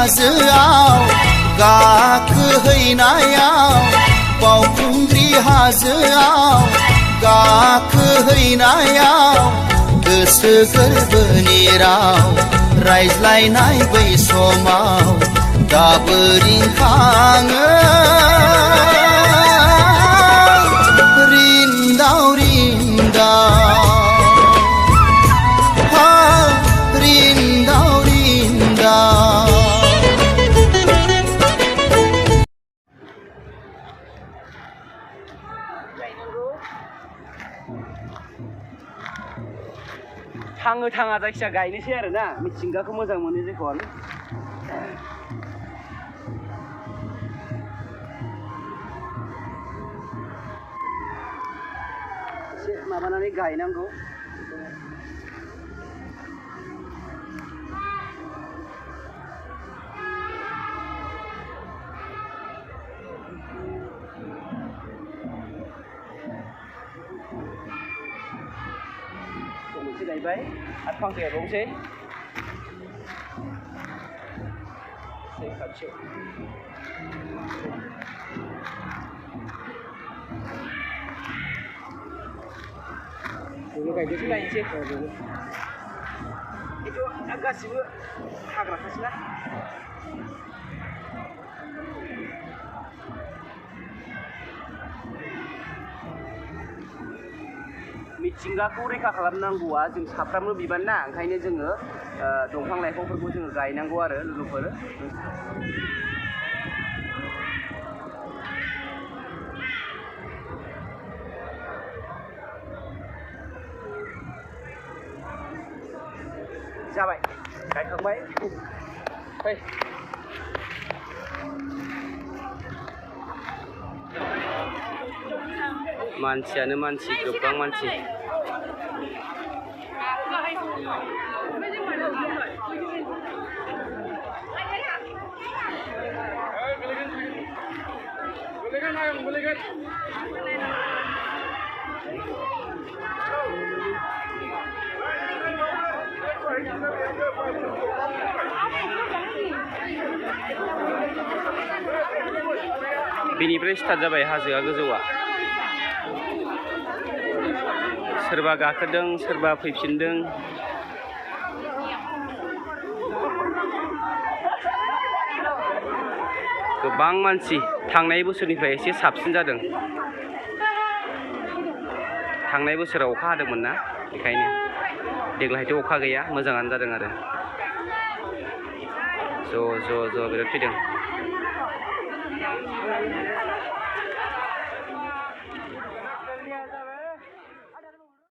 हाजोआव गाखोहैनायाव बावखुंग्रि हाजोआव गाखोहैनायाव गोसो गोरबोनि राव रायज्लायनाय बै समाव दाबो रिंखाङो रिन्दाव रिन्दाव रिन्दाव रिन्दाव। थाङो थाङा जायखिया गायनोसै आरो ना मिथिंगाखौ मोजां मोनो जेखौनो एसे माबानानै गायनांगौ। मोनसे गायबाय आरो फांसे गायबावनोसै एसे खाथियाव बेबो गायनोसै नायनोसै बेबो खिन्थु गासिबो हाग्राखासै ना मिथिंगाखौ रैखा खालामनांगौआ जों साफ्रोमबो बिबान ना ओंखायनो जोङो दंफां लाइफांफोरखौ जोङो गायनांगौ आरो लोगोफोर। जाबाय गायखांबाय फै मानसियानो मानसि गोबां मानसि बेनिफ्राय स्टार्ट जाबाय हाजोआ गोजौआ सोरबा गाखोदों सोरबा फैफिनदों गोबां मानसि थांनाय बोसोरनिफ्राय एसे साबसिन जादों थांनाय बोसोराव अखा हादोंमोन ना बेखायनो देग्लायथ' अखा गैया मोजाङानो जादों आरो ज' ज' ज' बिराद फैदों।